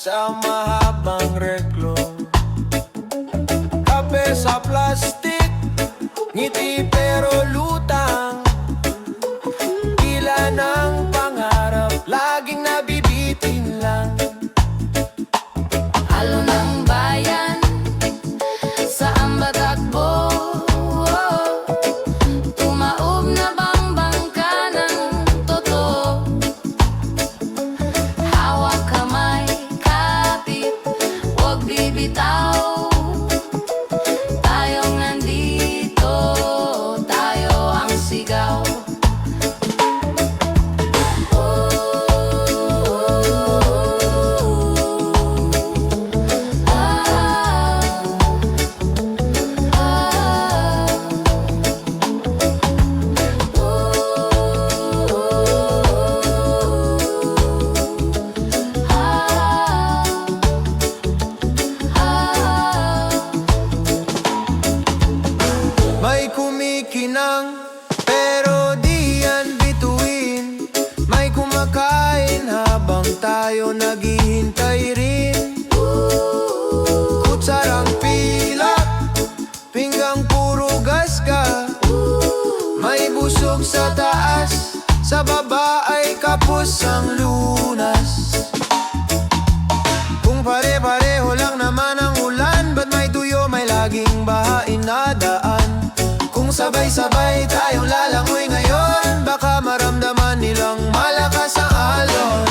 sa mahabang reklo. Kape sa plastik, ngiti pero lutang. Tila ng pangarap, laging nabibitin lang. Halo ng bayan sa ambatakbo, tumaob na bang bangka ng totoo. Hawak kamay, kapit, huwag bibitaw. Tayong nandito, tayo ang sigaw. May kumikinang pero di yan bituin. May kumakain habang tayo naghihintay rin. Kutsarang pilak, pinggang puro gas ka. May busog sa taas, sa baba ay kapos ang lunas. Kung pare-pareho lang naman ang ulan, ba't may tuyo, may laging bahain na daan? Kung sabay-sabay tayong lalangoy ngayon, baka maramdaman nilang malakas ang alon.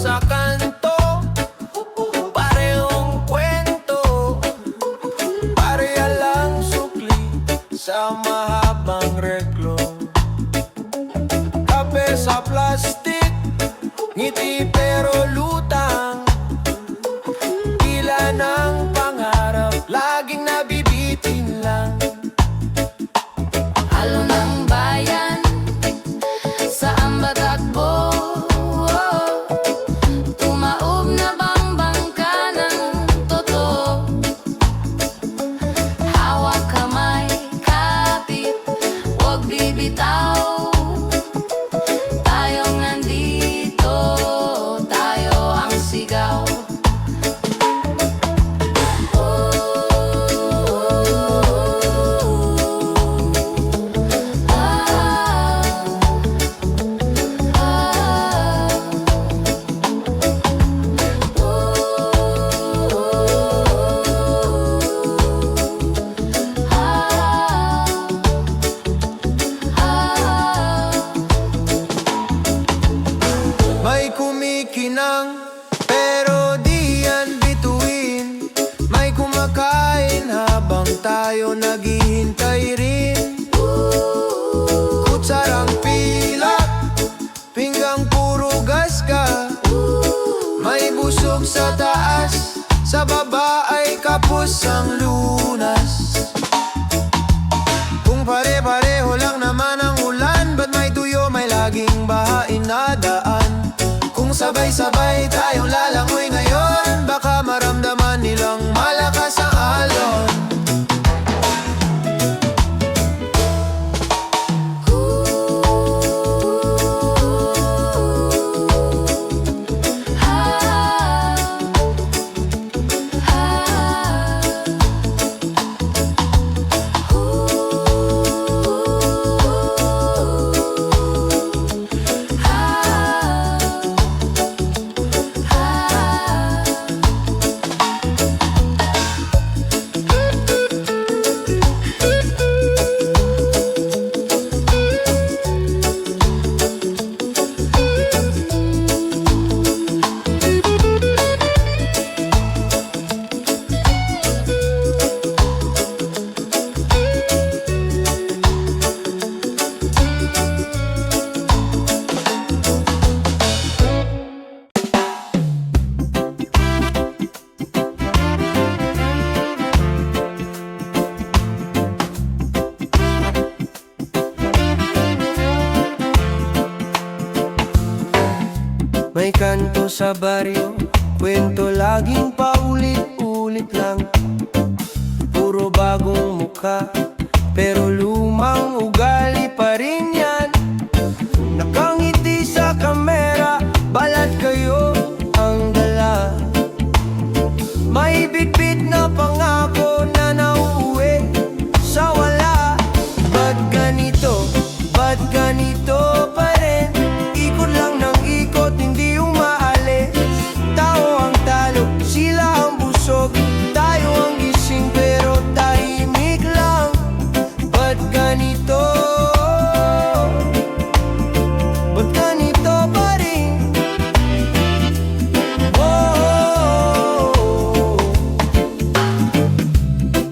Sa kanto, parehong kwento, pareha lang sukli sa mahabang reklo. Kape sa plastik, ngiti pero lutang. Tila ng pangarap, laging nabibitin lang. Halo ng bayan sa ambatakbo, tumaob na bang bangka ng totoo. Hawak kamay, kapit, huwag bibitaw. Tayong nandito, tayo ang sigaw. May kumikinang pero di yan bituin. May kumakain habang tayo naghihintay rin. Kutsarang pilak, pinggang puro gas ka. May busog sa taas, sa baba ay kapos ang lunas. Kung pare-pareho lang naman ang ulan, ba't may tuyo, may laging bahain na daan? Kung sabay-sabay tayong lalangoy ngayon, baka maramdaman nilang malakas ang alon. May kanto sa baryo, kwento laging paulit-ulit lang. Puro bagong mukha, pero lumang ugali pa rin yan. Nakangiti sa kamera, balat kayo ang dala. May bitbit na pangako na nauuwi sa wala. Ba't ganito? Ba't ganito pa rin? Ikot lang ng ikot, hindi umaalis. Tao ang talo, sila ang busog. Tayo ang gising pero tahimik lang. Ba't ganito? Ba't ganito pa rin?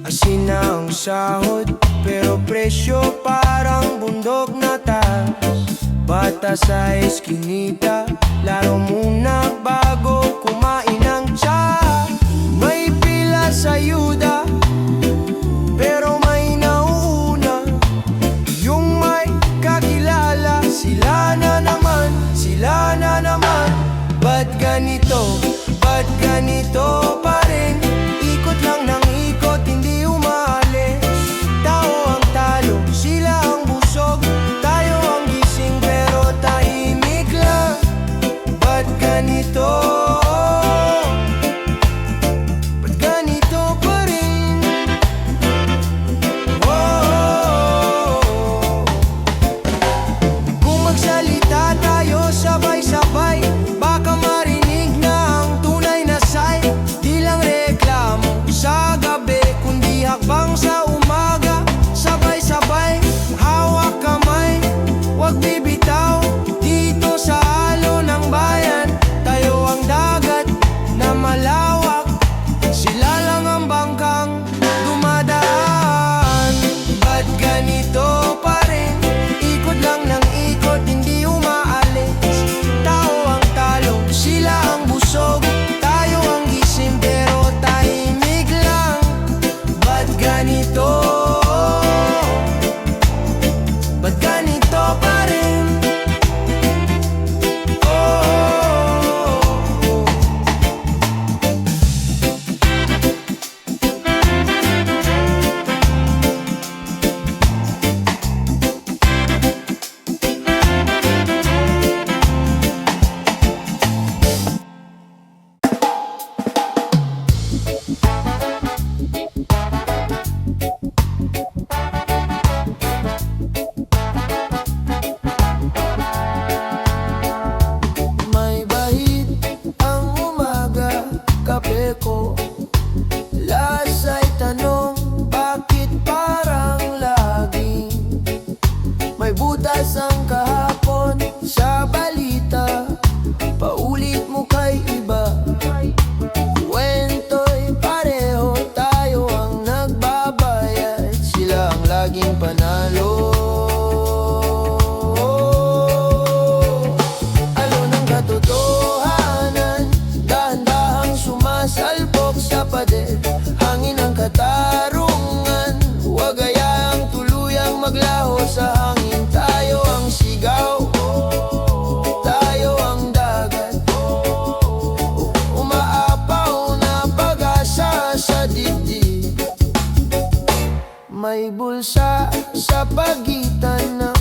Asin na ang sahod, pero presyo parang bundok na taas. Bata sa eskinita, laro muna bago kumain ng tsa. May pila sa yuda, pero may nauuna. Yung may kakilala, sila na naman, sila na naman. Ba't ganito? Ba't ganito pa rin? Ikot lang ng ikot, hindi umaalis. Tao ang talo, sila ang busog. Tayo ang gising pero tahimik lang. Ba't ganito? Ba't ganito pa rin? Kung magsalita tayo sabay-sabay, baka marinig na ang tunay na say. Di lang reklamo sa gabi, kundi hakbang sa umaga. Sabay-sabay, hawak kamay, wag bibitaw. Dito sa halo ng bayan, tayo ang dagat na malawak. Sila lang ang bangkang dumadaan. Ba't ganito pa rin? Ikot lang ng ikot, hindi umaalis. Tao ang talo, sila ang busog. Tayo ang gising pero tahimik lang. Ba't ganito? Ba't ganito pa rin? May bahid ang umaga, kape ko. Lasa'y tanong, bakit parang laging may butas ang kahapon sa balita? Paulit mo kay iba, kwento'y pareho. Tayo ang nagbabayad, sila ang laging panalo. Alo ng katotohanan, dahan-dahang sumasalpok sa pader. Hangin ang katarungan, huwag hayaang tuluyang maglaho sa hangin. Tayo ang sigaw, tayo ang dagat, umaapaw na pag-asa sa dibdib. May bulsa sa pagitan ng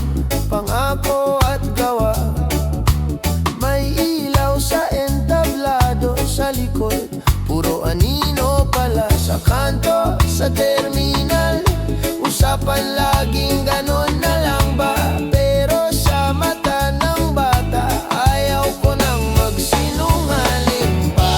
pangako at gawa. May ilaw sa entablado sa likod, puro anino pala sa kanto, sa terminal. Usapan laging ganon na lang ba? Pero sa mata ng bata, ayaw ko nang magsinungaling pa.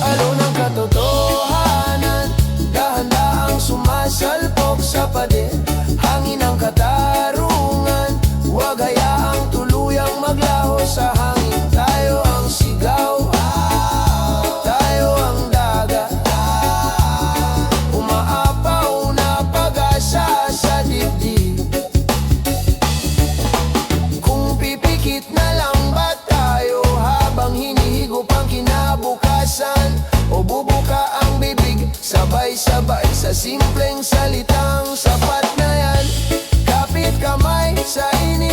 Alo ng katotohanan, dahan-dahang sumasalpok sa pader. Hangin ang katarungan, huwag hayaang tuluyang maglaho sa hangin. Tayo ang sigaw, tayo ang dagat, umaapaw na pag-asa sa dibdib. Kung pipikit na lang ba tayo habang hinihigop ang kinabukasan? O bubuka ang bibig, sabay-sabay sa simpleng salitang sapat na yan. Kapit kamay sa init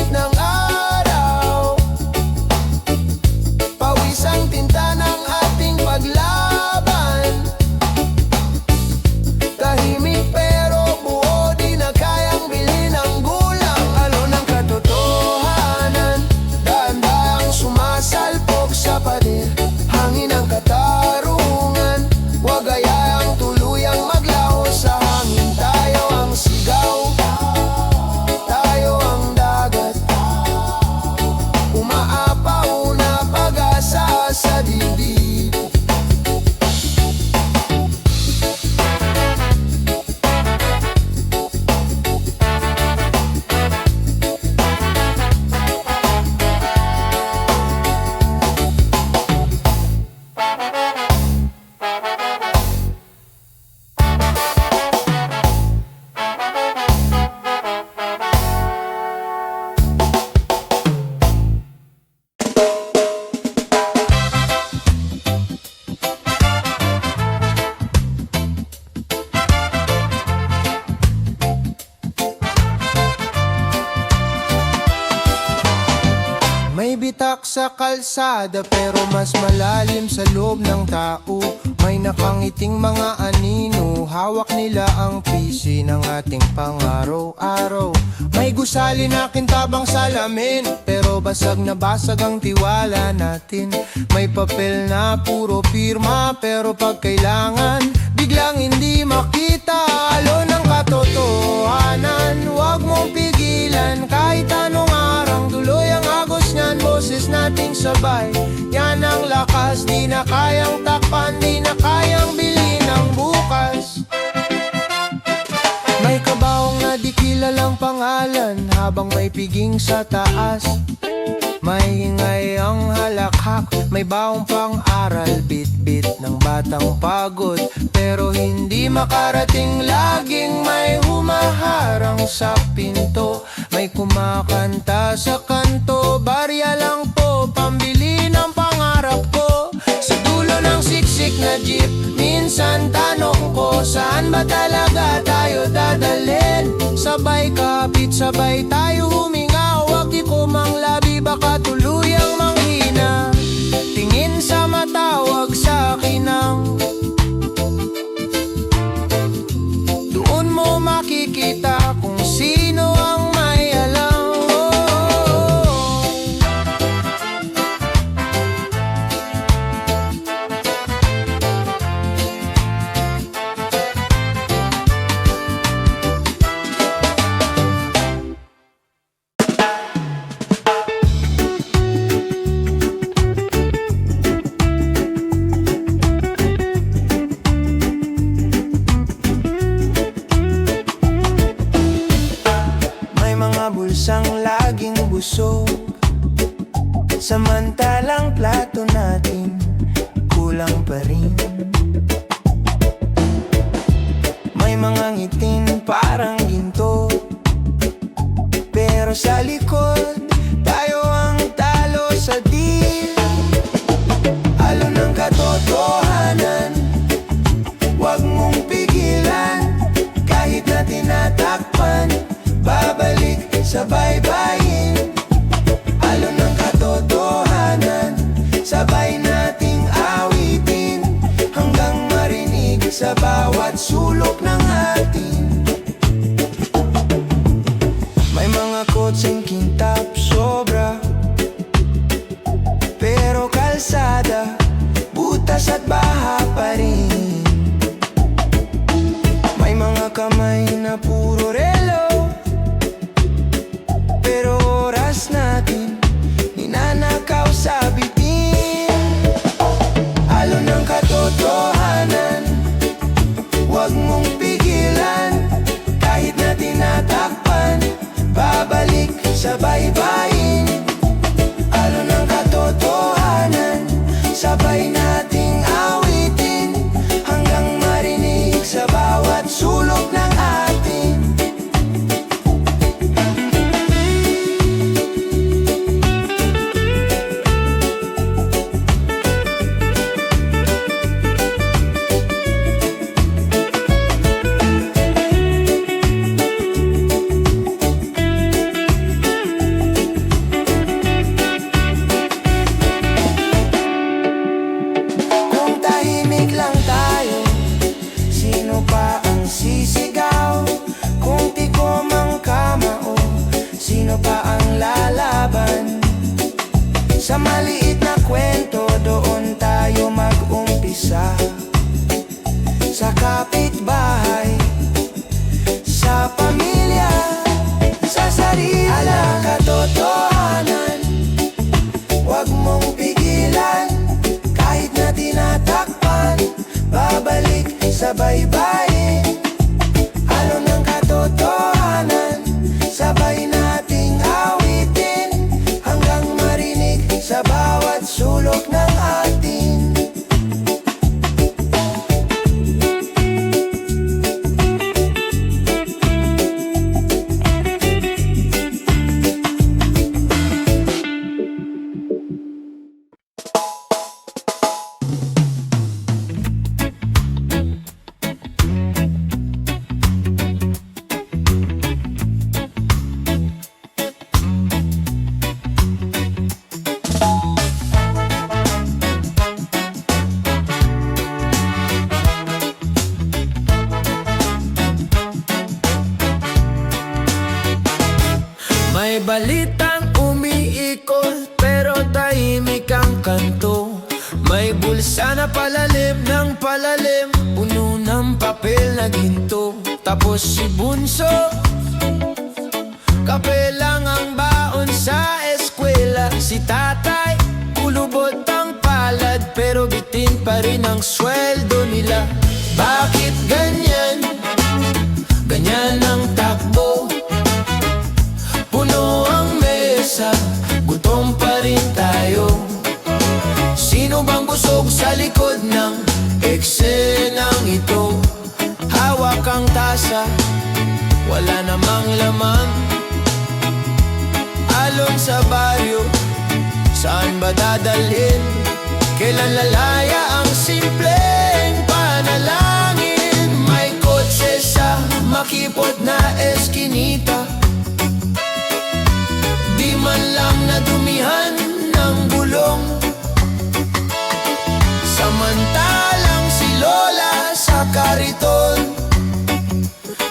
sa kalsada pero mas malalim sa loob ng tao. May nakangiting mga anino, hawak nila ang pisi ng ating pang-araw-araw. May gusali na kintabang salamin, pero basag na basag ang tiwala natin. May papel na puro pirma, pero pag kailangan, biglang hindi makita. Halo ng katotohanan, huwag mong pigilan. Kahit anong arang, tuloy ang agos niyan. Boses nating sabay, yan ang lakas. Di na kayang takpan, di na kayang bilhin ang bukas. May kabaong na di kilalang pangalan, habang may piging sa taas. May ingay ang halakhak, may baong pang-aral. Bit-bit ng batang pagod, pero hindi makarating. Laging may humaharang sa pinto, may kumakanta sa kanto. Barya lang po, pambili ng pangarap ko. Sa dulo ng siksik na jeep, minsan tanong ko, saan ba talaga tayo dadalhin? Sabay kapit, sabay tayo huminga. Huwag di ko mang labi, baka tuluyang manghina. Tingin sa mata, huwag sa akin ang doon mo makikita kung sino ang may alam. Bulsang laging busog, samantalang plato natin kulang pa rin. May mga ngitin parang ginto, pero sa likod tayo ang talo sa deal. Halo ng katotohanan, huwag mong pigilan. Kahit na tinatakpan, babalik sa baybayin. Halo ng katotohanan, sabay nating awitin, hanggang marinig sa bawat sulok ng atin. May mga kotseng kintap sobra, pero kalsada, butas at baha pa rin. May mga kamay na puro relo, pero oras natin ninanakaw sa bitin. Halo ng katotohanan, huwag mong pigilan. Kahit na tinatakpan, babalik sa baybayin. Halo ng katotohanan, sabay nating awitin, hanggang marinig sa bawat sulok ng atin. Sa maliit na kwento, doon tayo mag-umpisa. Sa kapitbahay, sa pamilya, sa sarili. Ala katotohanan, huwag mong pigilan. Kahit na tinatakpan, babalik sa baybayin. Halo ng katotohanan, sabay nating awitin, hanggang marinig sa bawat sulok ng atin. balitang umiikot pero tahimik ang kanto. May bulsa na palalim ng palalim, puno ng papel na ginto. Tapos si Bunso, kape lang ang baon sa eskwela. Si Tatay, kulubot ang palad pero bitin pa rin ang sweldo nila. Bakit ganyan? Ganyan ang takbo. Puno ang mesa, gutom pa rin tayo. Sino bang busog sa likod ng eksenang ito? Hawak ang tasa, wala namang laman. Alon sa baryo, saan ba dadalhin? Kailan lalaya ang simpleng panalangin? May kotse sa makipot na eskinita, di man lang nadumihan ng bulong. Samantalang si Lola sa kariton,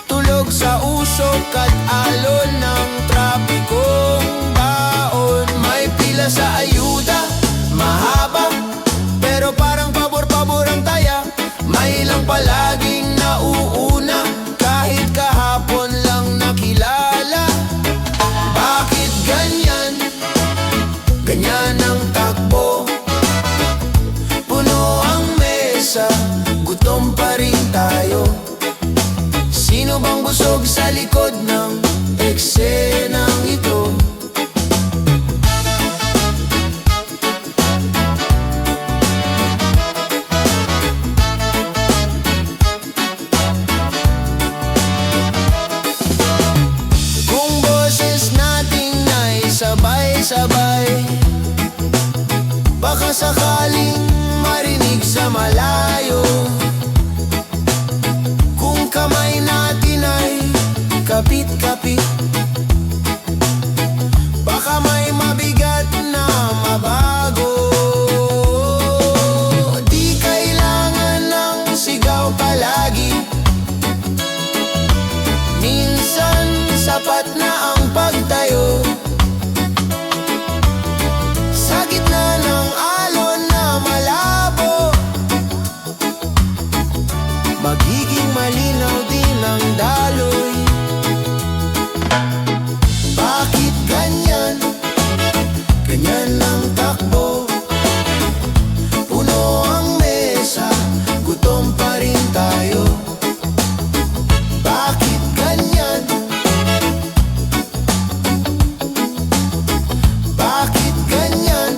tulog sa usok at alon ng trapikong baon. May pila sa ayuda, mahaba, pero parang pabor-pabor ang taya. May ilang palaging nauuna, kahit kahapon lang nakilala. Bakit ganyan? Ganyan ang takbo. Puno ang mesa, gutom pa rin tayo. Sino bang busog sa likod ng eksenang ito? Kung boses nating naisabay-sabay, baka sakaling marinig sa malayo. Kung kamay natin ay kapit-kapit, baka may mabigat na mabago. Di kailangan ng sigaw palagi, minsan sapat na ang pagtayo. Sa gitna ng alon na malabo, magiging malinaw din ang daloy. Bakit ganyan? Ganyan ang takbo. Puno ang mesa, gutom pa rin tayo. Bakit ganyan? Bakit ganyan?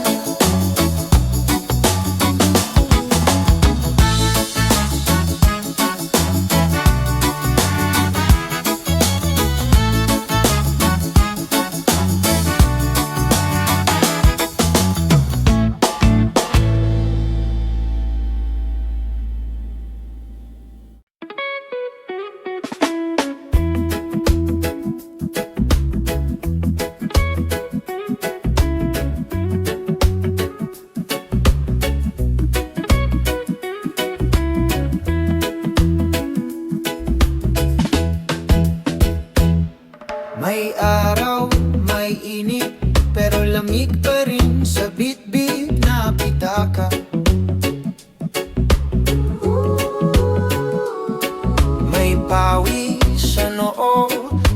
May araw, may init, pero lamig pa rin sa bitbit na pitaka. May pawis sa noo,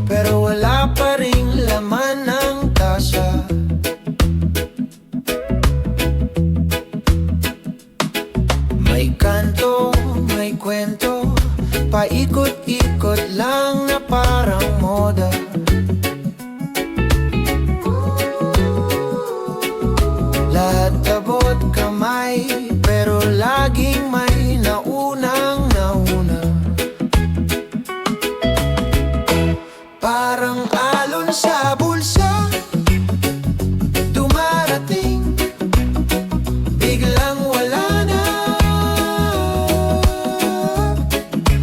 pero wala pa rin laman ng tasa. May kanto, may kwento, paikot-ikot lang na parang moda. Lahat abot kamay, pero laging may naunang nauna. Parang alon sa bulsa, dumarating, biglang wala na.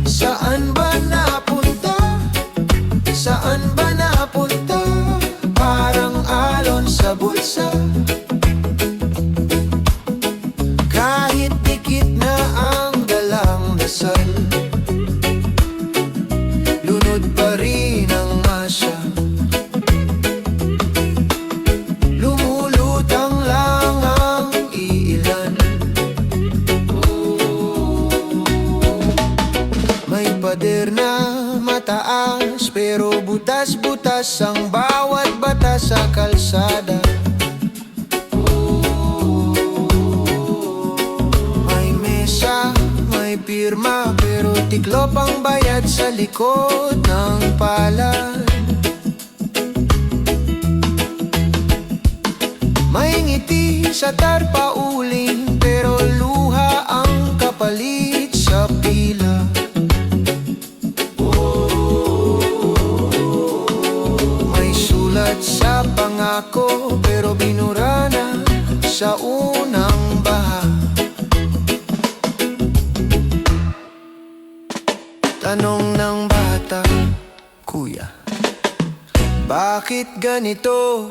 Saan ba napunta? mataas, pero butas-butas ang bawat bata sa kalsada. May mesa, may pirma, pero tiklop ang bayad sa likod ng palad. May ngiti sa tarpauling, pero luha ang kapalit sa pila. May sulat sa pangako, pero binura na sa unang baha. Tanong ng bata, kuya, bakit ganito?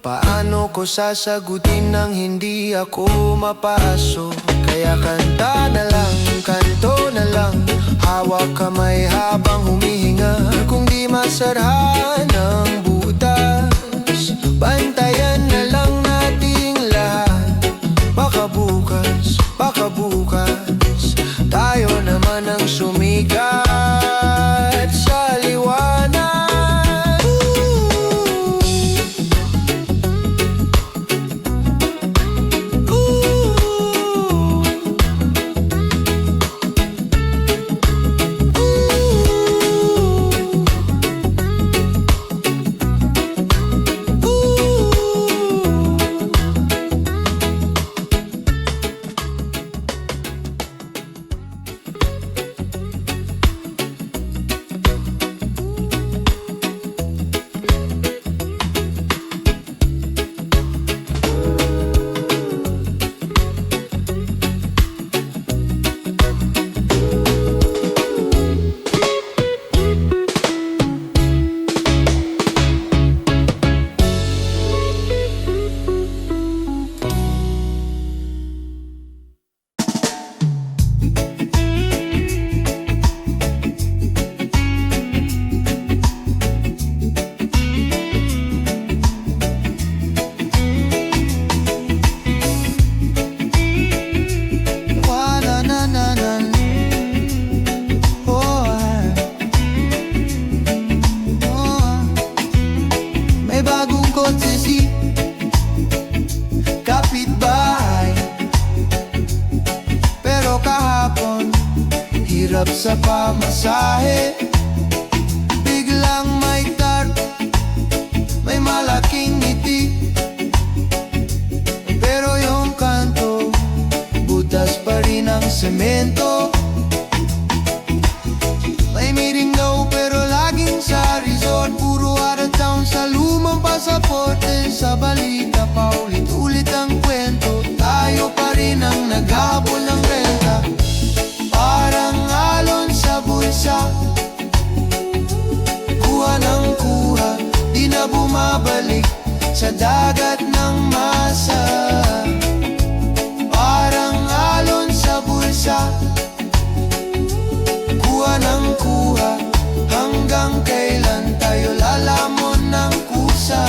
Paano ko sasagutin nang hindi ako mapasok? Kaya kanta na lang, kanto na lang, hawak kamay habang humihinga. Kung di masarhan ang butas, bantayan na lang nating lahat. Baka bukas, tayo naman ang sumikat sa liwanag. Hirap sa pamasahe, biglang may tart, may malaking ngiti. Pero yung kanto, butas pa rin ang semento. May meeting daw pero laging sa resort, puro out of town sa lumang pasaporte. Sa balita paulit-ulit ang kwento, tayo pa rin ang naghabol ng renta. Parang alon sa bulsa, kuha ng kuha, di na bumabalik sa dagat ng masa. Parang alon sa bulsa, kuha ng kuha, hanggang kailan tayo lalamon ng kusa?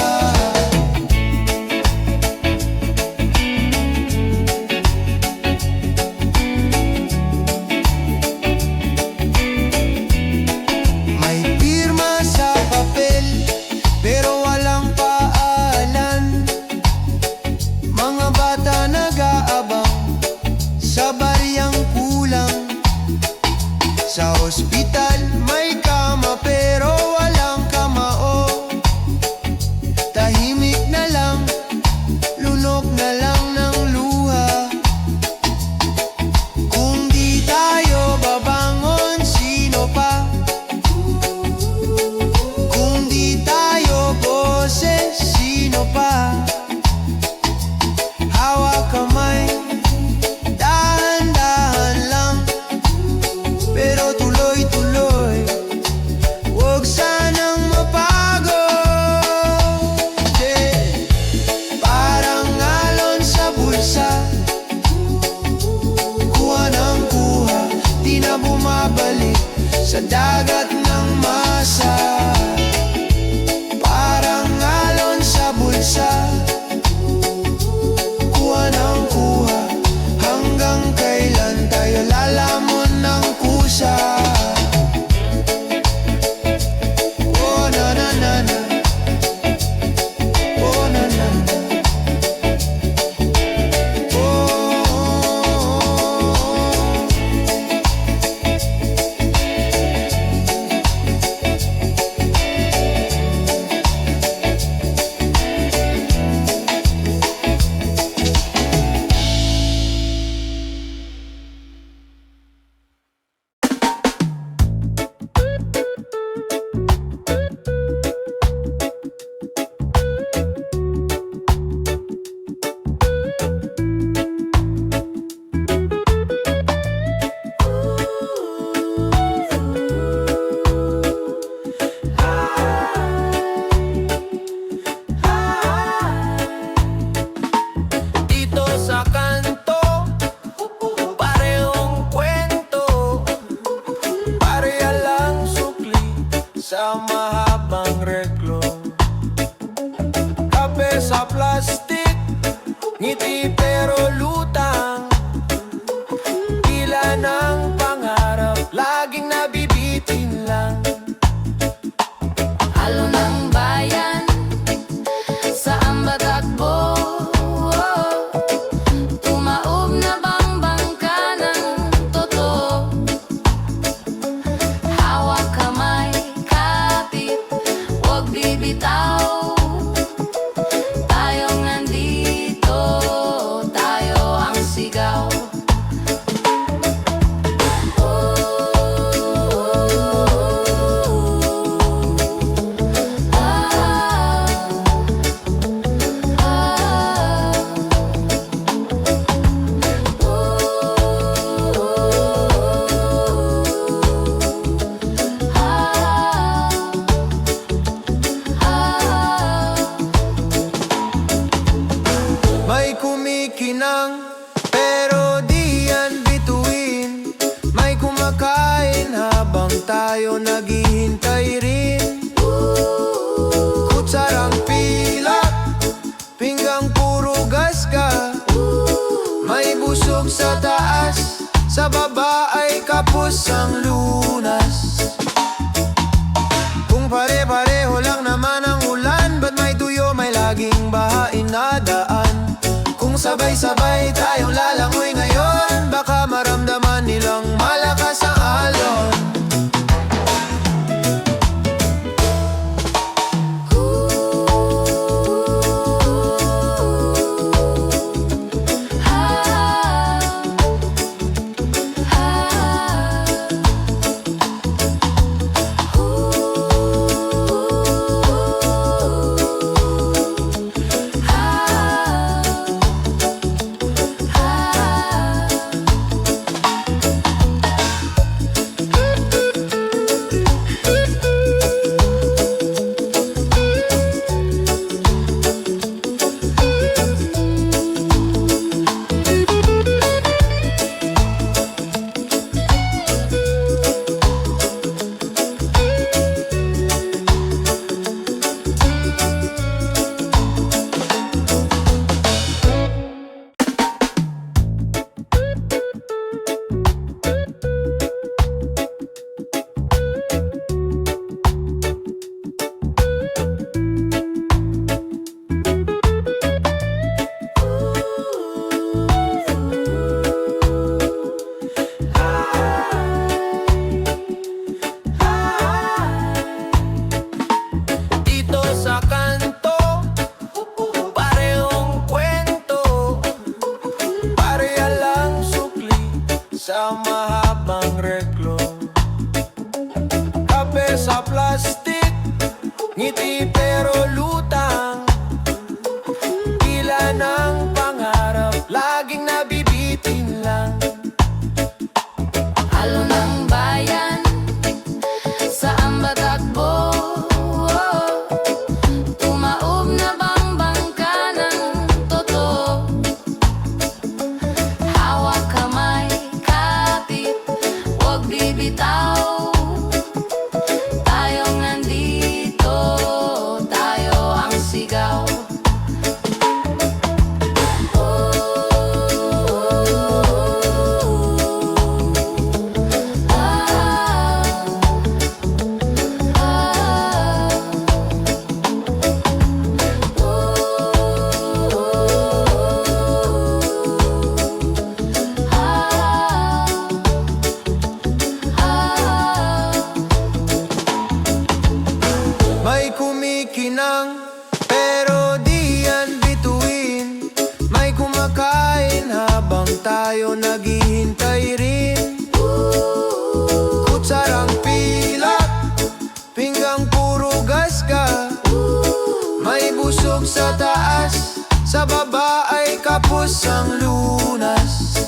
Sa ospital may kama pero walang kamao. Tahimik na lang, lunok na lang ng luha. Kung di tayo babangon, sino pa? Kung di tayo boses, sino pa? Hawak kamay, dahan-dahan lang, pero tuloy-tuloy, huwag sanang mapagod. Parang alon sa bulsa, kuha ng kuha, di na bumabalik sa dagat ng masa. Parang alon sa bulsa, kuha ng kuha, hanggang kailan tayo lalamon ng kusa? sa mahabang reklo. Kape sa plastik, ngiti pero lutang. Tila ng pangarap, laging nabibitin lang. Alon ng bayan sa ambatakbo, tumaob na bang bangka ng totoo. Hawak kamay, kapit, huwag bibitaw. Tayong nandito, tayo ang sigaw. May kumikinang pero di yan bituin. May kumakain habang tayo naghihintay rin. Kutsarang pilak, pinggang puro gas ka. May busog sa taas, sa baba ay kapos ang lunas. Kung pare-pareho lang naman ang ulan, ba't may tuyo, may laging bahain na daan? Kung sabay-sabay tayong lalangoy ngayon, baka maramdaman nilang malakas ang alon. Sa mahabang reklo. Kape sa plastik, ngiti pero lutang. Tila ng pangarap, laging nabibitin lang. Alon ng bayan sa ambatakbo, tumaob na bang bangka ng totoo. Hawak kamay, kapit, huwag bibitaw. Tayong nandito, tayo ang sigaw. May kumikinang pero di yan bituin. May kumakain habang tayo naghihintay rin. Kutsarang pilak, pinggang puro gas ka. May busog sa taas, sa baba ay kapos ang lunas.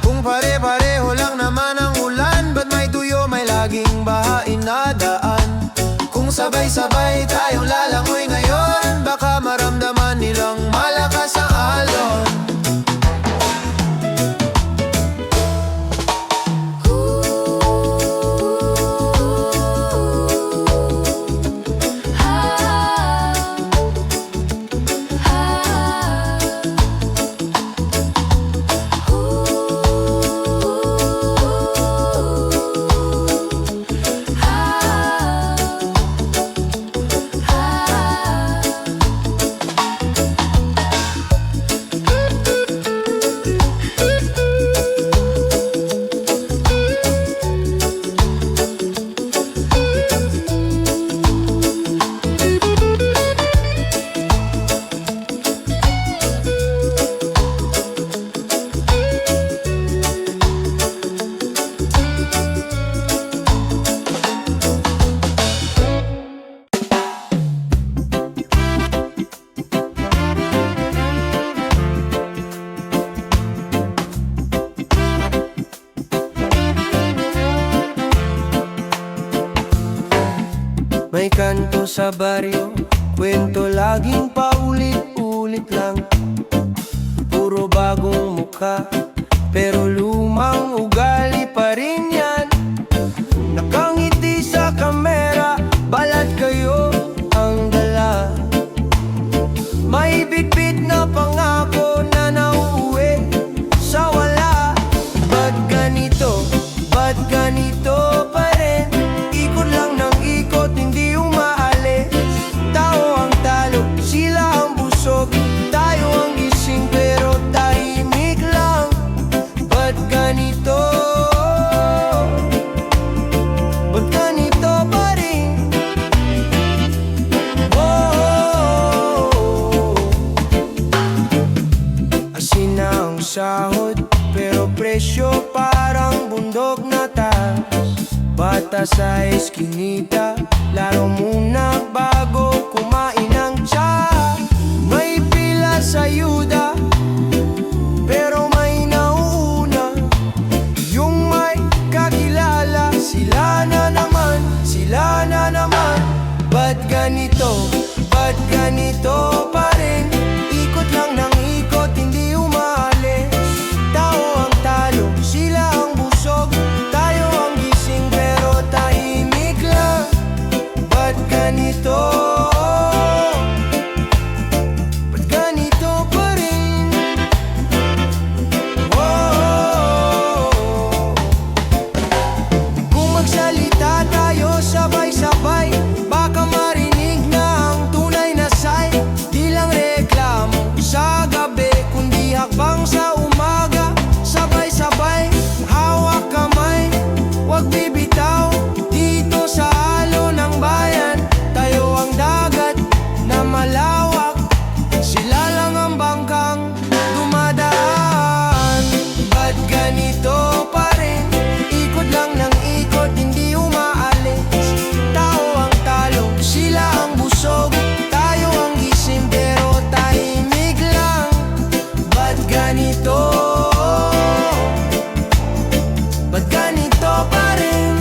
Kung pare-pareho lang naman ang ulan, ba't may tuyo, may laging bahain na daan? Kung sabay-sabay tayong lalangoy ngayon, baka maramdaman nilang malakas ang alon. May kanto sa baryo, kwento laging paulit-ulit lang. Puro bagong mukha, pero lumang ugali pa rin yan. Nakangiti sa kamera, balat kayo ang dala. May bitbit na pangako na nauuwi sa wala. Ba't ganito? Ba't ganito pa rin? Ikot lang ng ikot, hindi umaalis. Tao ang talo, sila ang busog. Tayo ang gising pero tahimik lang. Ba't ganito? Ba't ganito pa rin? Asin na ang sahod, pero presyo parang bundok na taas. Bata sa eskinita, laro muna bago kumain ng tsa. May pila sa yuda, pero may nauuna. Yung may kakilala, sila na naman, sila na naman. Ba't ganito? Ba't ganito pa rin? Ikot lang ng ikot, hindi umaalis. Tao ang talo, sila ang busog. Tayo ang gising pero tahimik lang. Ba't ganito? Ba't ganito pa rin? Kung magsalita tayo sabay-sabay, baka marinig na ang tunay na say. Di lang reklamo sa gabi, kundi hakbang sa umaga. Sabay-sabay, hawak kamay, wag bibitaw. Dito sa halo ng bayan, tayo ang dagat na malawak. Sila lang ang bangkang dumadaan. Ba't ganito pa rin? Ikot lang ng ikot, hindi umaalis. Tao ang talo, sila ang busog. Tayo ang gising pero tahimik lang. Ba't ganito? Ba't ganito pa rin?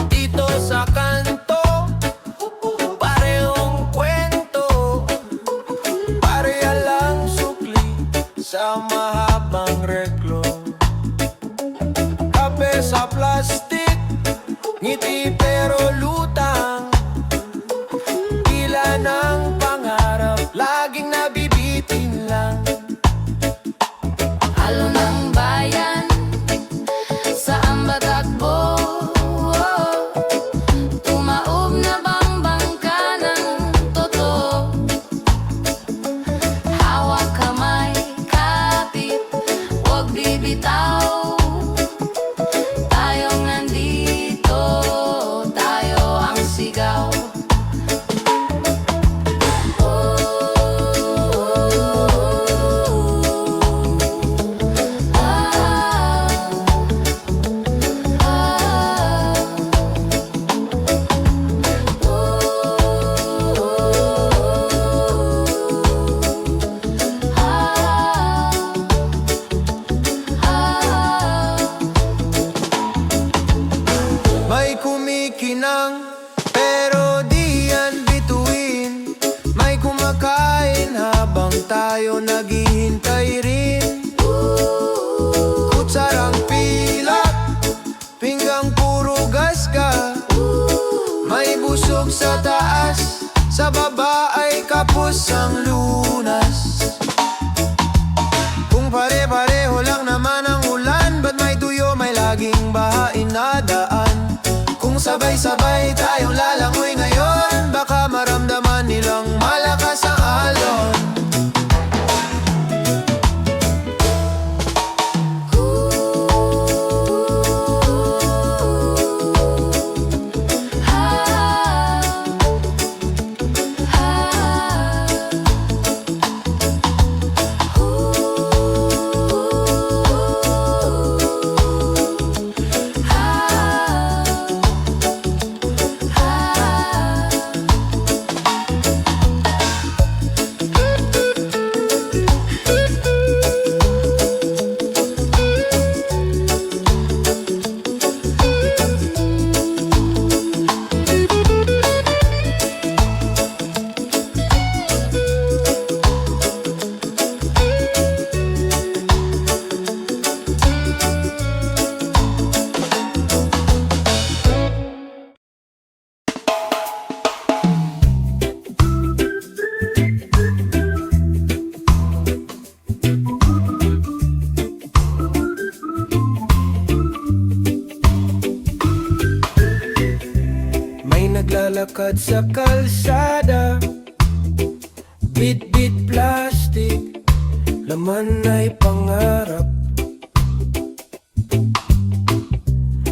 Dito sa kanto, parehong kwento. Pareha lang sukli sa mahabang reklo. Kape sa plastik, ngiti pero lutang. Tila ng pangarap, laging nabibitin lang. Halo ng bayan, saan ba takbo? Tumaob na bang bangka ng totoo? Hawak kamay, kapit, wag bibitaw. Tayong nandito, tayo ang sigaw. May kumikinang, pero di yan bituin. May kumakain habang tayo naghihintay rin. Kutsarang pilak, pinggang puro gas ka. May busog sa taas, sa baba ay kapos ang lunas. Kung pare-pareho lang naman ang ulan, ba't may tuyo, may laging bahain na daan? Kung sabay-sabay tayong lalangoy ngayon, naglalakad sa kalsada, bit-bit plastic, laman ay pangarap.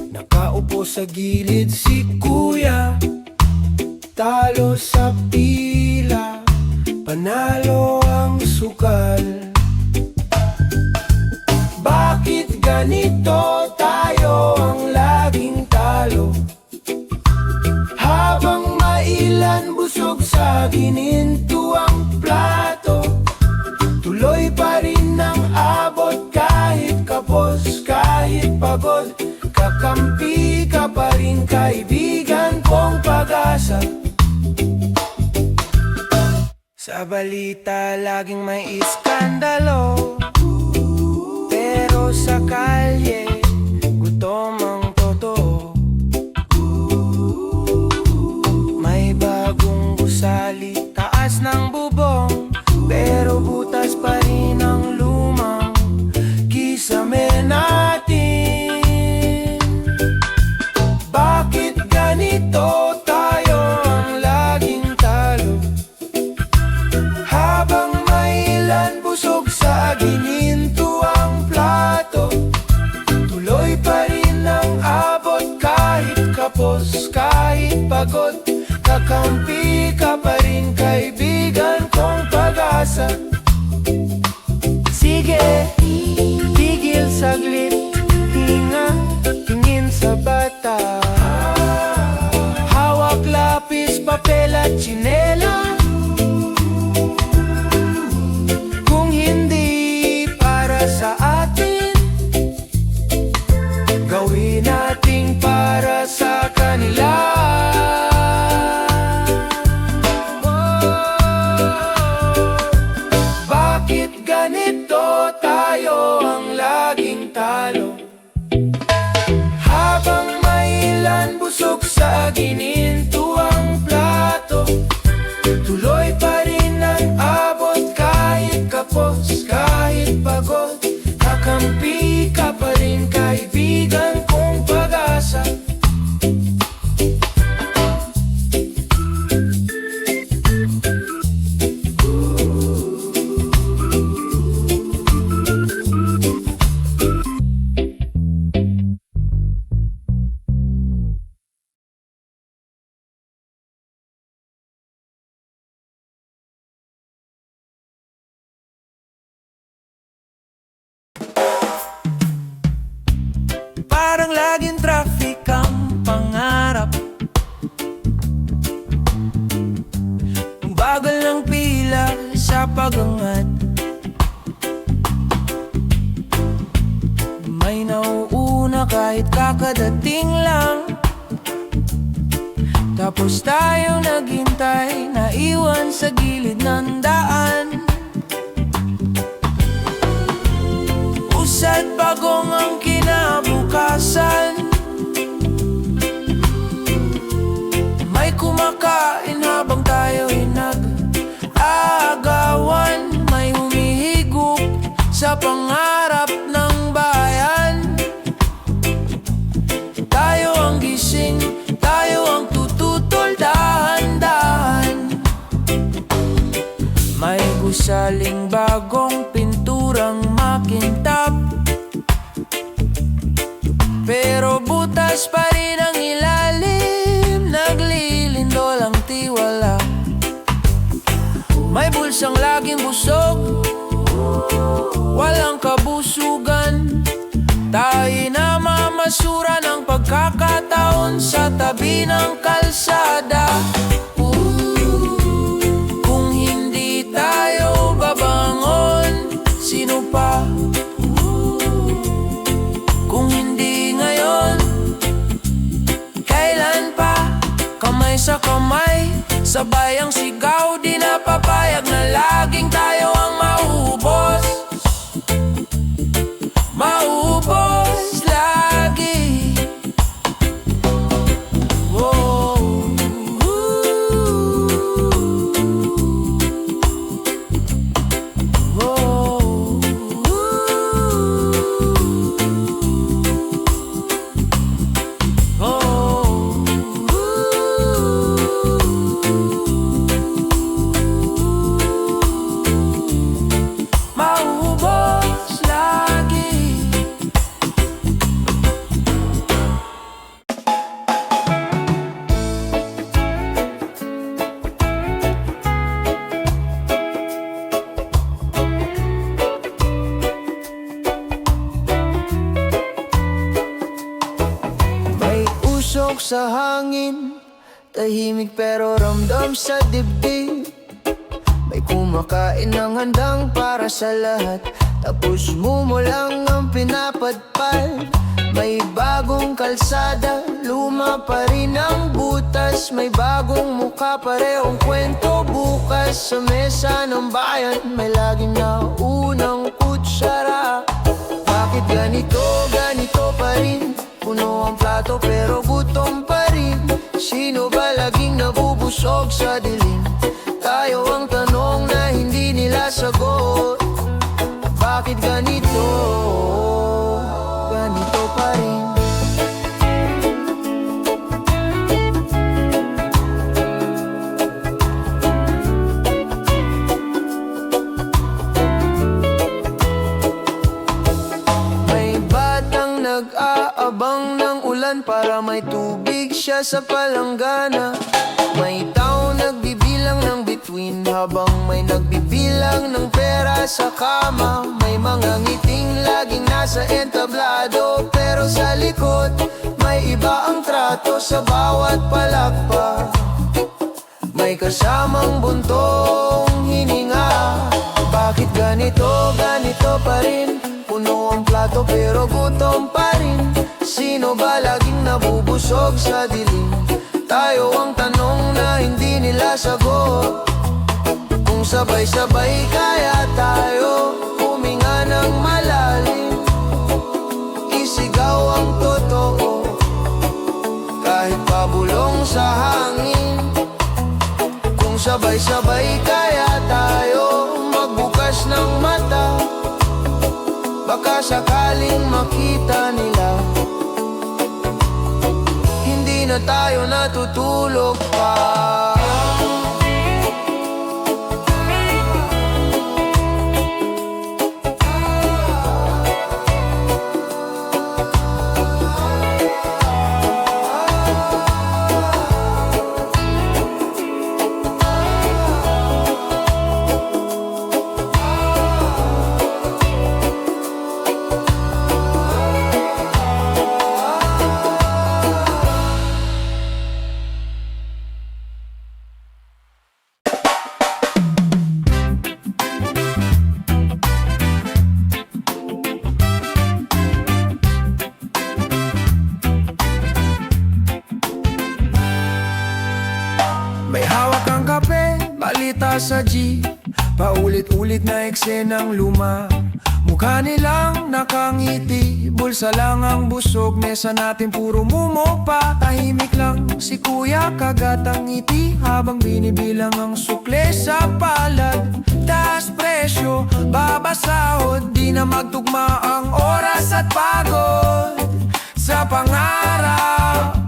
Nakaupo sa gilid si kuya, talo sa pila, panalo ang sukal. Bakit ganito tayo ang laging talo? Habang mailan busog sa gininto ang plato, tuloy pa rin ang abot kahit kapos, kahit pagod. Kakampi ka pa rin kaibigan kong pag-asa. Sa balita laging may iskandalo, pero sa kalye gutom ang totoo. May bagong gusali, taas ng bubong, pero butas pa rin ang lumang kisame natin. Bakit ganito tayo ang laging talo? Habang mailan busog sa gininto ang plato, tuloy pa rin ang abot kahit kapos, kahit pagod. Kakampi ka pa rin kaibigan kong pag-asa. Sige, tigil saglit, hinga, tingin sa bata. Hawak lapis, papel at tsinela. Kung hindi para sa atin, gawin nating para sa kanila. Bakit ganito tayo ang laging talo? Habang mailan busog sa gininto ang plato, tuloy pa rin ang abot kahit kapos, kahit pagod. Kakampi ka pa rin kaibigan kong pag-asa. Parang laging traffic ang pangarap, ang bagal ng pila sa pagangat. May nauuna kahit kakadating lang, tapos tayo naghintay, naiwan sa gilid ng daan. Usad bagong ang kinabukasan, may kumakain habang tayo'y nag-aagawan. May humihigop sa pangarap ng bayan. Tayo ang gising, tayo ang tututol dahan-dahan. May gusaling bagong pinturang makintab, pero butas pa rin ang ilalim, naglilindol ang tiwala. May bulsang laging busog, walang kabusugan. Tayo'y namamasura ng pagkakataon sa tabi ng kalsada. Kung hindi tayo babangon, sino pa? Kung hindi ngayon, kailan pa? Kamay sa kamay, sabay ang sigaw. Di na papayag na laging tayo ang maubos. Maubos lagi. Whoa. Whoa. Oh. Tahimik pero ramdam sa dibdib. May kumakain ng handang para sa lahat, tapos mo lang ang pinapadpad. May bagong kalsada, luma pa rin ang butas. May bagong mukha, parehong kwento bukas. Sa mesa ng bayan, may laging naunang kutsara. Bakit ganito pa rin? Puno ang plato pero gutom pa rin. Sino ba laging nabubusog sa dilim? Tayo ang tanong na hindi nila sagot. Bakit ganito pa rin? May batang nag-aabang ng ulan para may tubig siya sa palanggana. May tao nagbibilang ng bituin habang may nagbibilang ng pera sa kama. May mga ngiting laging nasa entablado, pero sa likod may iba ang trato sa bawat palakpak. May kasamang buntong hininga. Bakit ganito pa rin? Puno ang plato pero gutom pa rin. Sino ba laging nabubusog sa dilim? Tayo ang tanong na hindi nila sagot. Kung sabay-sabay kaya tayo huminga ng malalim, isigaw ang totoo kahit pabulong sa hangin. Kung sabay-sabay kaya tayo magbukas ng mata, baka sakaling makita nila hindi na tayo natutulog pa. May hawak ang kape, balita sa jeep, paulit-ulit na eksenang luma. Mukha nilang nakangiti, bulsa lang ang busog, mesa natin puro mumo pa. Tahimik lang si kuya, kagat ang ngiti habang binibilang ang sukle sa palad. Taas presyo, babasahod, di na magtugma ang oras at pagod sa pangarap.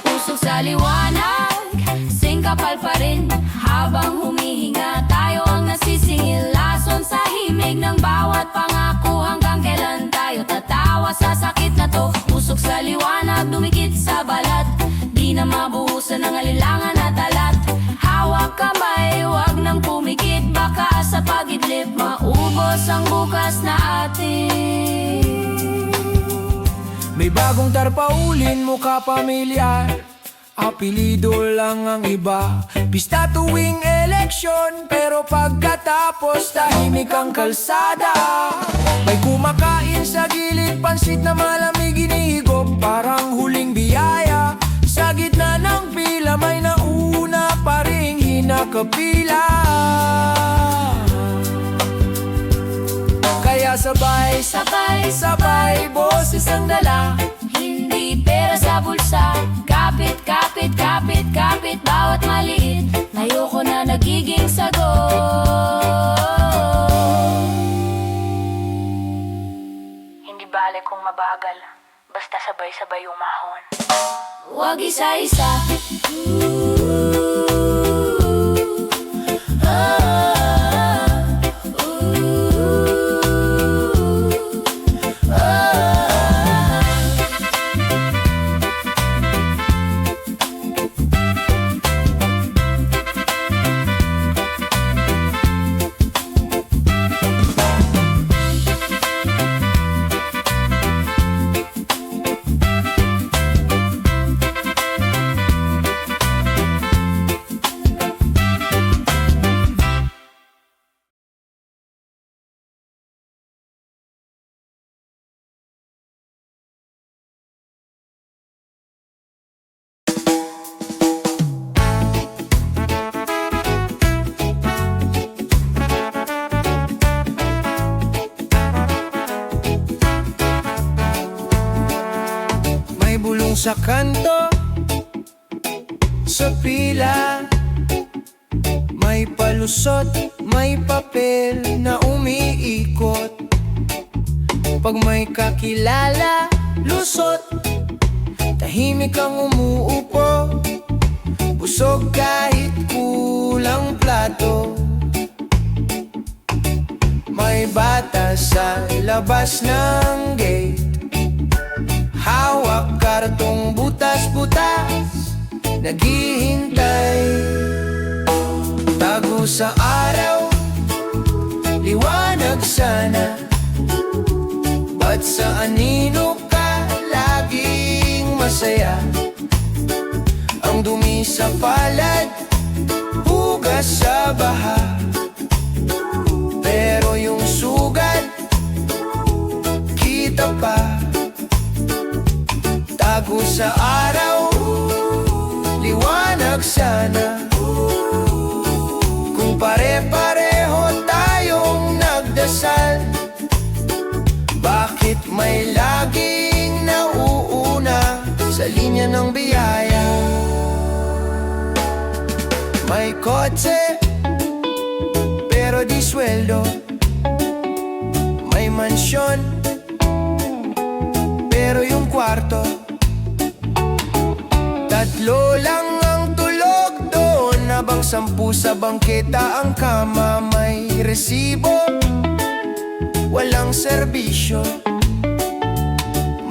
Usok sa liwanag, singkapal pa rin. Habang humihinga, tayo ang nasisingil. Lason sa himig ng bawat pangako. Hanggang kailan tayo tatawa sa sakit na to? Usok sa liwanag, dumikit sa balat, di na mabuhusan ng alilangan at alat. Hawak kamay, wag nang pumikit, baka sa pagidlip maubos ang bukas na atin. May bagong tarpaulin, mukha pamilyar, apelido lang ang iba. Pista tuwing eleksyon, pero pagkatapos tahimik ang kalsada. May kumakain sa gilid, pansit na malamig inihigop, parang huling biyaya. Sa gitna ng pila, may nauna pa ring hinakapila. Kaya sabay, boses ang dala. Hindi pera sa bulsa, kapit, bawat maliit. Ayoko na nagiging sagot. Hindi bale kung mabagal, basta sabay-sabay umahon. Huwag isa-isa. sa pila. May palusot, may papel na umiikot. Pag may kakilala, lusot, tahimik ang umuupo. Busog kahit kulang plato. May bata sa labas ng gate, hawak kartong butas-butas, naghihintay. Tago sa araw, liwanag sana. Ba't sa anino ka laging masaya? Ang dumi sa palad, hugas sa baha. Pero yung sugat, kita pa. Tago sa araw, liwanag sana. Kung pare-pareho tayong nagdasal, bakit may laging nauuna sa linya ng biyaya? May kotse, pero di sweldo. May mansyon, pero yung kwarto, tatlo lang ang tulog doon. Habang 10 sa bangketa ang kama. May resibo, walang serbisyo.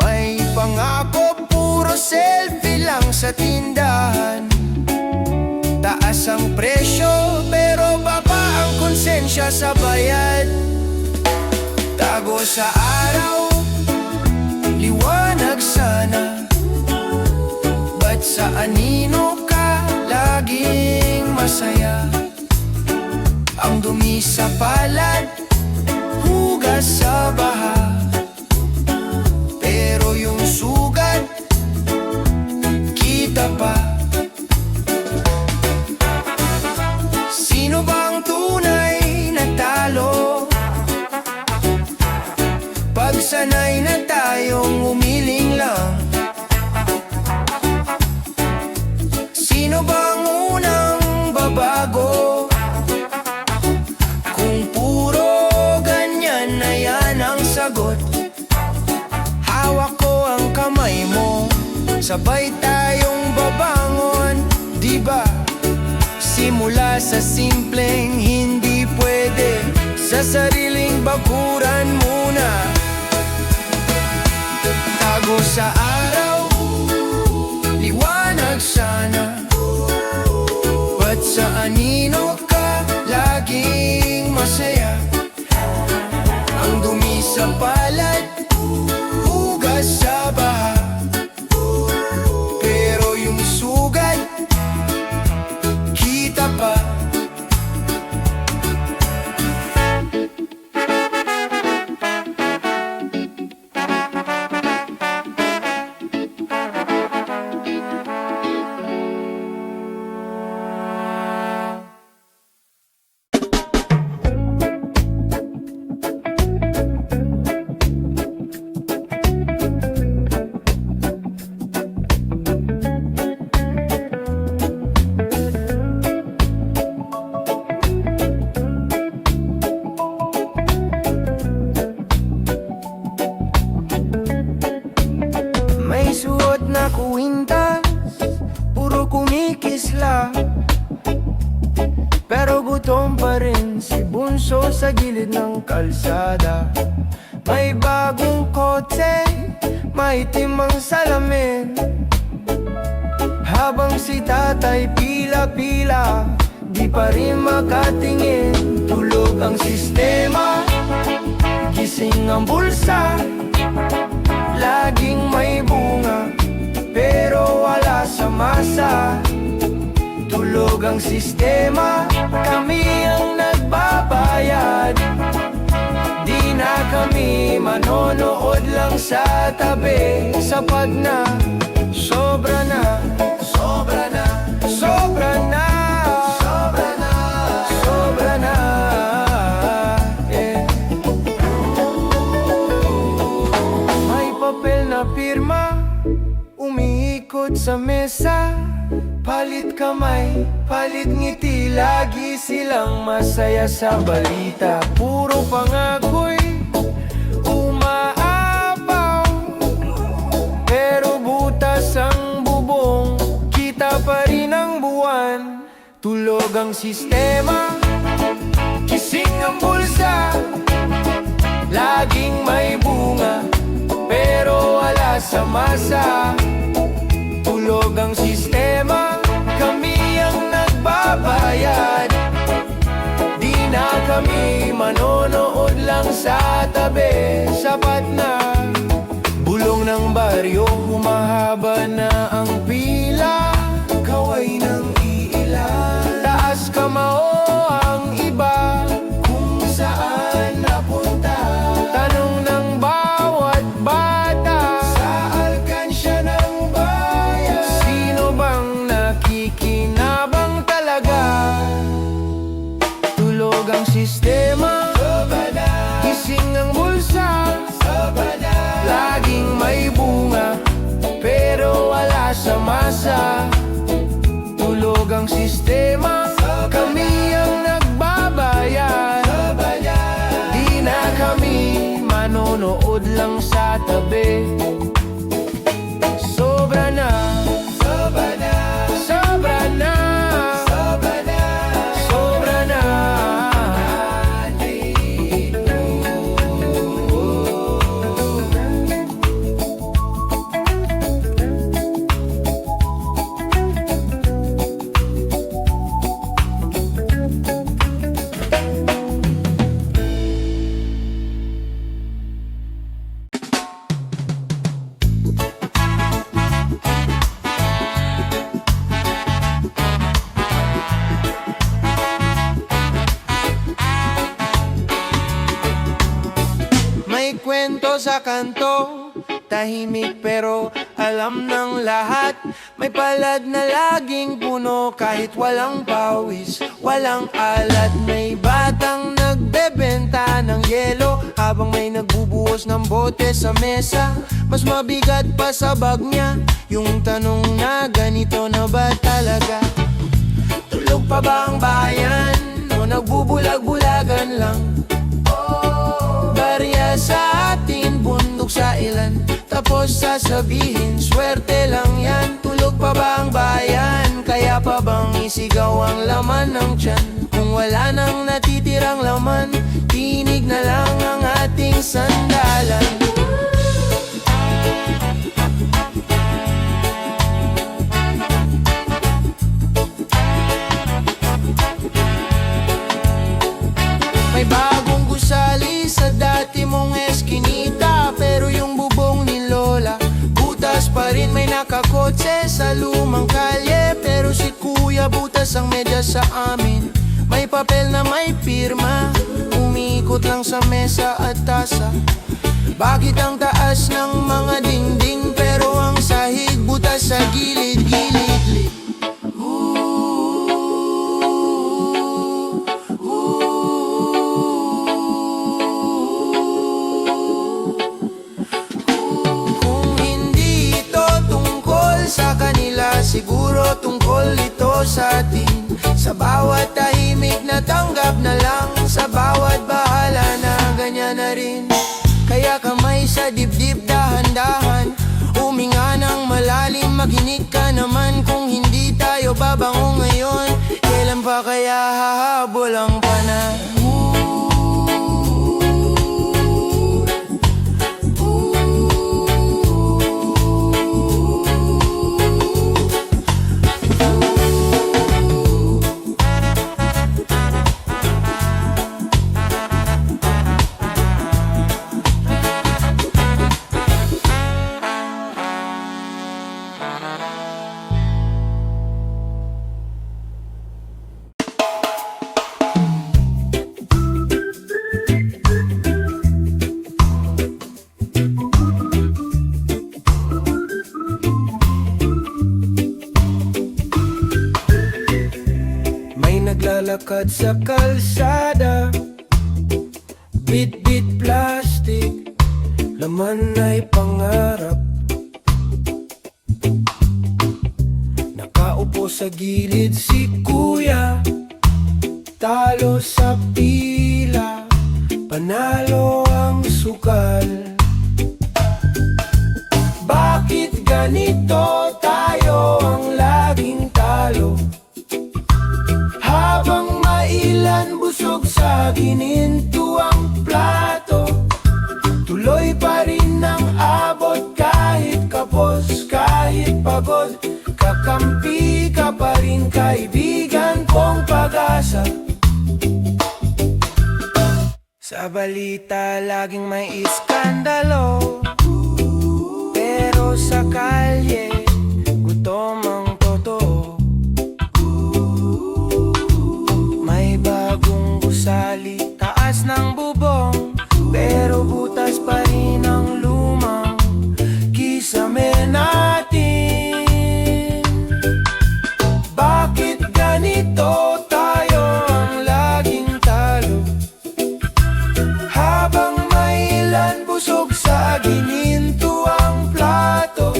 May pangako, puro selfie lang sa tindahan. Taas ang presyo, pero baba ang konsensya sa bayad. Tago sa araw, liwanag sana. Ba't sa anino ka laging masaya? Ang dumi sa palad, hugas sa baha. Pero yung sugat, kita pa. Sino bang tunay na talo? Pag sanay na tayong umiling lang. Sino bang unang babago? Kung puro ganyan na yan ang sagot. Hawak ko ang kamay mo, sabay tayong babangon, di ba? Simula sa simpleng hindi pwede, sa sariling bakuran muna. Tago sa araw, liwanag sana. Ba't sa anino ka laging masaya? Ang dumi sa palad, hugas sa baha. Pero yung sugat, kita pa. May suot na kuwintas, puro kumikisla. Pero gutom pa rin si Bunso sa gilid ng kalsada. May bagong kotse, may timang salamin. Habang si tatay pila-pila, di pa rin makatingin. Tulog ang sistema, gising ang bulsa. Laging may bunga, pero wala sa masa. Tulog ang sistema, kami ang nagbabayad. Di na kami manonood lang sa tabi. Sapat na, sobra na, sobra na, sobra na, sobra na, sobra na. Yeah. May papel na pirma, umiikot sa mesa. Palit kamay, palit ngiti, lagi silang masaya sa balita. Puro pangako'y umaapaw, pero butas ang bubong, kita pa rin ang buwan. Tulog ang sistema, kising ang bulsa, laging may bunga, pero wala sa masa. Tulog ang sistema, kami ang nagbabayad. Di na kami manonood lang sa tabi. Sapat na, bulong ng baryo, humahaba na ang pila. Kaway ng iilan, taas kamao ang iba, kung saan napunta. Tanong ng bawat bata sa alkansya ng bayan, sino bang nakikinabang talaga? Tulog ang sistema, gising ang bulsa, laging may bunga, pero wala sa masa. Tulog ang sistema, kami ang nagbabayad. Di na kami manonood lang sa tabi. Sobra na, sobra na, sobra na, sobra na, sobra na. May kwento sa kanto, tahimik pero alam ng lahat. May palad na laging puno kahit walang pawis, walang alat. May batang nagbebenta ng yelo habang may nagbubuhos ng bote sa mesa. Mas mabigat pa sa bag niya yung tanong na ganito na ba talaga? Tulog pa ba ang bayan o nagbubulag-bulagan lang? Barya sa atin, bundok sa ilan, tapos sasabihin, swerte lang yan. Tulog pa ba ang bayan? Kaya pa bang isigaw ang laman ng tiyan? Kung wala nang natitirang laman, tinig na lang ang ating sandalan. May bagong gusali sa dati mong eskinita, pero yung bubong ni Lola butas pa rin. May nakakotse sa lumang kalye, pero si Kuya butas ang medyas sa amin. May papel na may pirma, umiikot lang sa mesa at tasa. Bakit ang taas ng mga dingding, pero ang sahig butas sa gilid-gilid? Siguro tungkol ito sa atin. Sa bawat tahimik na tanggap na lang, sa bawat bahala na ganyan na rin. Kaya kamay sa dibdib, dahan-dahan, huminga ng malalim, makinig ka naman. Kung hindi tayo babango ngayon, kailan pa kaya hahabol ang panahon? Naglalakad sa kalsada, bit-bit plastic, laman ay pangarap. Nakaupo sa gilid si kuya, talo sa pila, panalo ang sukal. Bakit ganito tayo ang laging talo? Habang mailan busog sa gininto ang plato, tuloy pa rin ang abot kahit kapos, kahit pagod. Kakampi ka pa rin kaibigan kong pag-asa. Sa balita laging may iskandalo, pero sa kalye gutom ang totoo. May bagong gusali, taas ng bubong, pero butas pa rin ang lumang kisame natin. Bakit ganito tayo ang laging talo? Habang mailan busog sa gininto ang plato,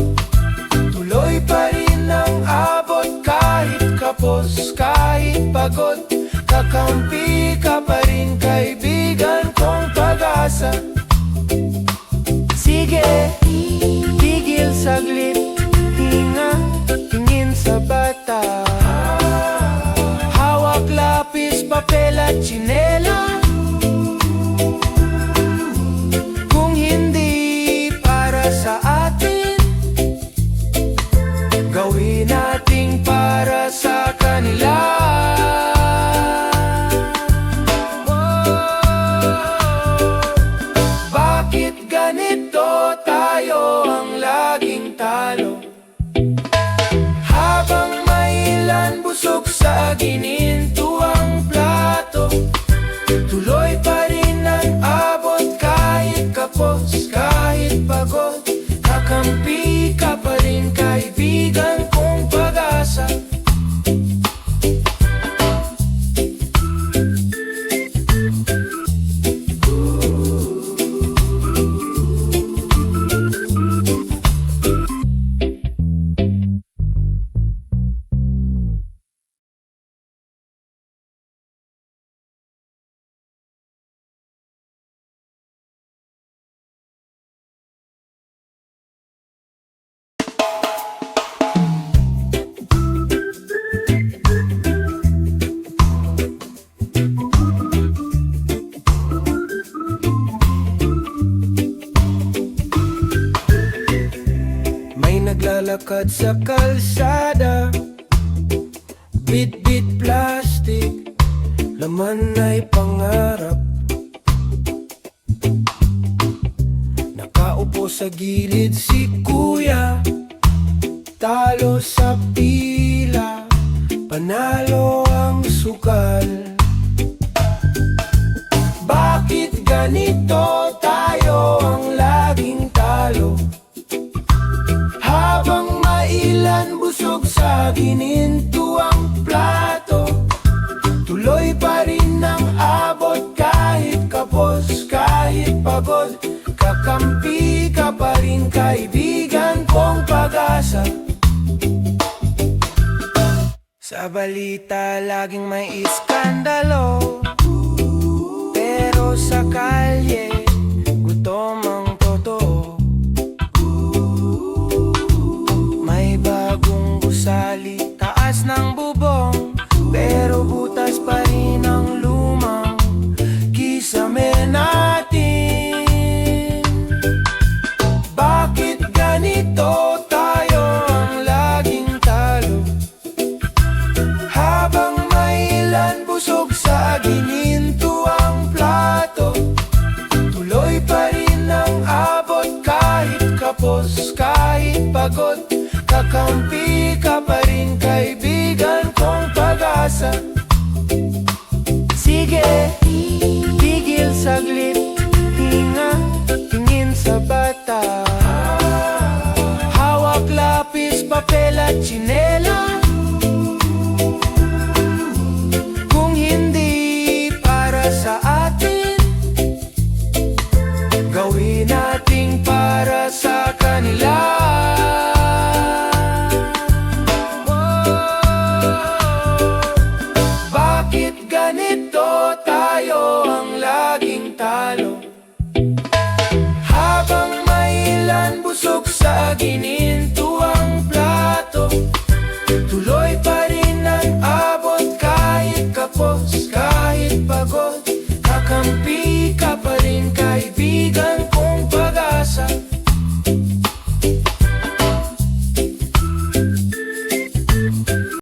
tuloy pa rin ang abot kahit kapos, kahit pagod. Kakampi ka pa rin kaibigan kong pag-asa. Sige, tigil saglit, hinga, tingin sa bata. Hawak lapis, papel at tsinela. Kung hindi para sa atin, gawin nating para sa kanila. Bakit ganito tayo ang laging talo? Habang mailan busog sa gininto ang plato, tuloy pa rin ang abot kahit kapos, kahit pagod. Kakampi ka pa rin kaibigan kong pag-asa. Naglalakad sa kalsada, bit-bit plastic, laman ay pangarap. Nakaupo sa gilid si kuya, talo sa pila, panalo ang sukal. Bakit ganito tayo ang laging talo? Habang mailan busog sa gininto ang plato, tuloy pa rin ang abot kahit kapos, kahit pagod. Kakampi ka pa rin kaibigan kong pag-asa. Sa balita laging may iskandalo, pero sa kalye gutom ang totoo. May bagong gusali, taas ng bubong, pero butas pa rin ang lumang kisame natin. Bakit ganito tayo ang laging talo? Habang mailan busog sa gininto ang plato, tuloy pa rin ang abot kahit kapos, kahit pagod. Kakampi ka pa rin kaibigan kong pag-asa. Sige, tigil saglit, hinga, tingin sa bata. Hawak lapis, papel at tsinela.